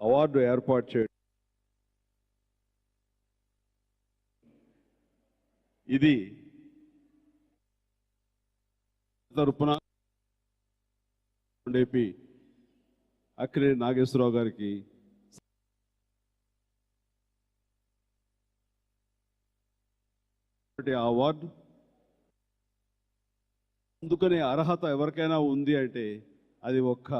Award ఏర్పాటు చేయడం ఇది తరపున ఏపీ అక్కినేని నాగేశ్వరరావు గారికి అవార్డు అందుకనే అర్హత ఎవరికైనా ఉంది అంటే అది ఒక్క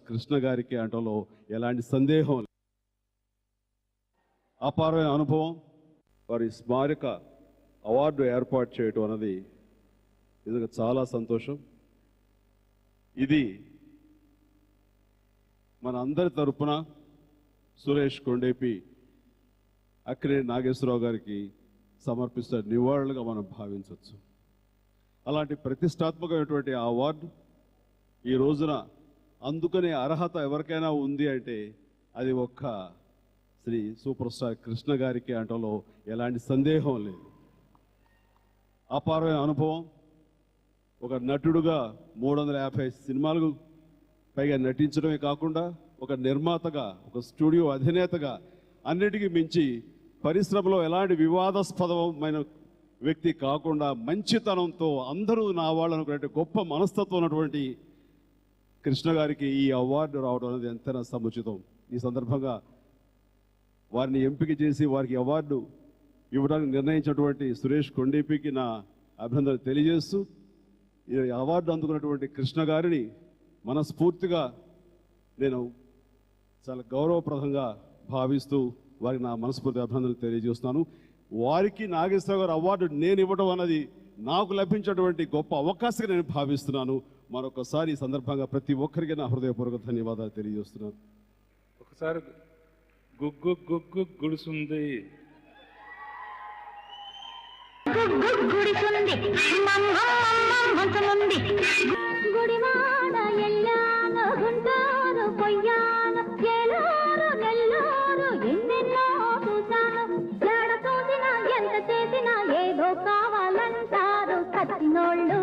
కృష్ణ గారికి అంటలో ఎలాంటి సందేహం లేదు. అపారమైన అనుభవం. వారి స్మారక అవార్డు ఏర్పాటు చేయటం అన్నది నిజంగా చాలా సంతోషం. ఇది మన అందరి తరపున సురేష్ కొండేపి అక్కినేని నాగేశ్వరరావు గారికి సమర్పిస్తున్న నివాళులుగా మనం భావించవచ్చు. అలాంటి ప్రతిష్టాత్మకమైనటువంటి ఆ అవార్డు ఈ రోజున అందుకనే అర్హత ఎవరికైనా ఉంది అంటే అది ఒక్క శ్రీ సూపర్ స్టార్ కృష్ణ గారికి అంటలో ఎలాంటి సందేహం లేదు. అపారమైన అనుభవం. ఒక నటుడుగా 350 సినిమాలకు పైగా నటించడమే కాకుండా ఒక నిర్మాతగా, ఒక స్టూడియో అధినేతగా, అన్నిటికీ మించి పరిశ్రమలో ఎలాంటి వివాదాస్పదమైన వ్యక్తి కాకుండా మంచితనంతో అందరూ నా వాళ్ళనుకునే గొప్ప మనస్తత్వం ఉన్నటువంటి కృష్ణ గారికి ఈ అవార్డు రావడం అనేది ఎంతైనా సముచితం. ఈ సందర్భంగా వారిని ఎంపిక చేసి వారికి అవార్డు ఇవ్వడానికి నిర్ణయించినటువంటి సురేష్ కొండేపికి నా అభినందనలు తెలియజేస్తూ ఈ అవార్డు అందుకున్నటువంటి కృష్ణ గారిని మనస్ఫూర్తిగా నేను చాలా గౌరవప్రదంగా భావిస్తూ వారికి నా మనస్ఫూర్తి అభినందనలు తెలియజేస్తున్నాను. వారికి నాగేశ్వరరావు గారు అవార్డు నేను ఇవ్వడం అన్నది నాకు లభించినటువంటి గొప్ప అవకాశంగా నేను భావిస్తున్నాను. మరొకసారి ఈ సందర్భంగా ప్రతి ఒక్కరికి నా హృదయపూర్వక ధన్యవాదాలు తెలియజేస్తున్నాను. ఒకసారి గుగ్గు గుగ్గు గుడుసుంది గుడివాడ ఎల్లాను గుంటూరు పొయ్యాను ఏలూరు నెల్లూరు ఎన్నెన్నో చూశాను. ఎడ చూసినా ఎంత చేసినా ఏదో కావాలంటారు కత్తినోళ్ళు.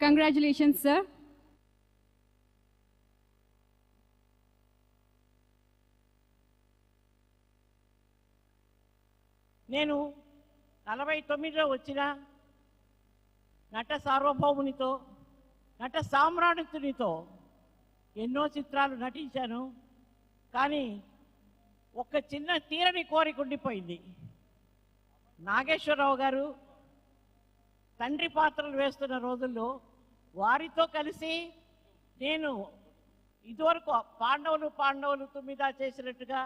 Congratulations, sir. నేను 49లో వచ్చిన నట సార్వభౌమునితో, నట సామ్రాణితునితో ఎన్నో చిత్రాలు నటించాను. కానీ ఒక చిన్న తీరని కోరిక ఉండిపోయింది. నాగేశ్వరరావు గారు తండ్రి పాత్రలు వేస్తున్న రోజుల్లో వారితో కలిసి నేను ఇదివరకు పాండవులు తుమ్మిదా చేసినట్టుగా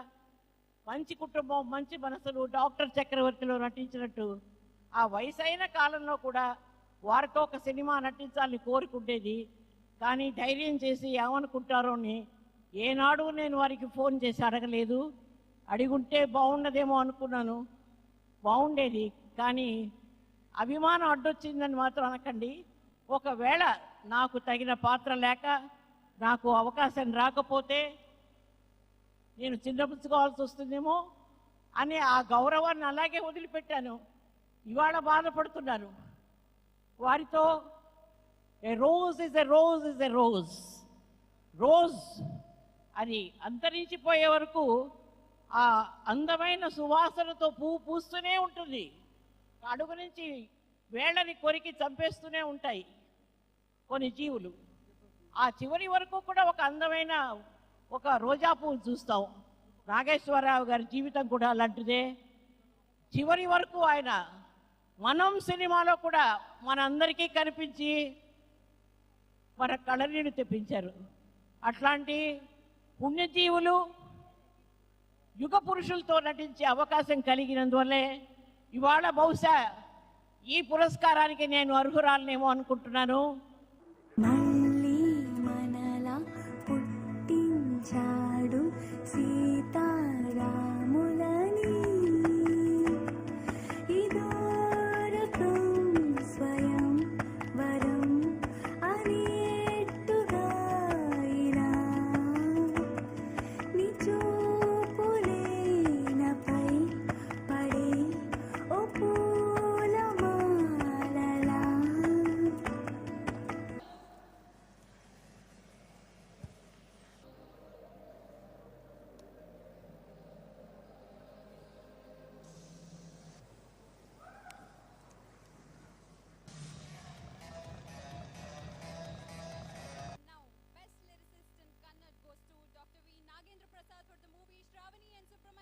మంచి కుటుంబం మంచి మనసులు డాక్టర్ చక్రవర్తిలో నటించినట్టు ఆ వయసైన కాలంలో కూడా వారితో ఒక సినిమా నటించాలని కోరుకుంటేది. కానీ ధైర్యం చేసి ఏమనుకుంటారో అని ఏనాడు నేను వారికి ఫోన్ చేసి అడగలేదు. అడిగుంటే బాగుండదేమో అనుకున్నాను, బాగుండేది. కానీ అభిమానం అడ్డొచ్చిందని మాత్రం అనకండి. ఒకవేళ నాకు తగిన పాత్ర లేక నాకు అవకాశం రాకపోతే నేను చిన్నపుచ్చుకోవాల్సి వస్తుందేమో అని ఆ గౌరవాన్ని అలాగే వదిలిపెట్టాను. ఇవాళ బాధపడుతున్నాను. వారితో a rose is a rose is a rose, rose అని అంతరించిపోయే వరకు ఆ అందమైన సువాసనతో పువ్వు పూస్తూనే ఉంటుంది. అడుగు నుంచి వేళ్ళని కొరికి చంపేస్తూనే ఉంటాయి కొన్ని జీవులు. ఆ చివరి వరకు కూడా ఒక అందమైన ఒక రోజా పువ్వు చూస్తాం. నాగేశ్వరరావు గారి జీవితం కూడా అలాంటిదే. చివరి వరకు ఆయన మనం సినిమాలో కూడా మనందరికీ కనిపించి మన కళనీళ్ళు తెప్పించారు. అట్లాంటి పుణ్యజీవులు యుగ పురుషులతో నటించే అవకాశం కలిగినందువల్లే ఇవాళ బహుశా ఈ పురస్కారానికి నేను అర్హురాలనేమో అనుకుంటున్నాను. మళ్ళీ మనలా పుట్టించాడు సీతారాములని, ఇదో రకం స్వయం వరం అనేట్టుగా ఇలా నిజో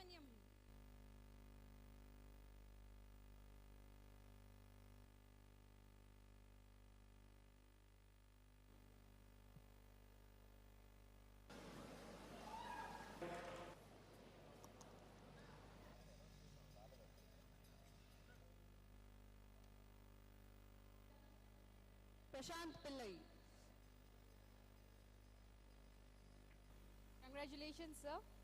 Subramaniam. Prashant Pillai. Congratulations, sir.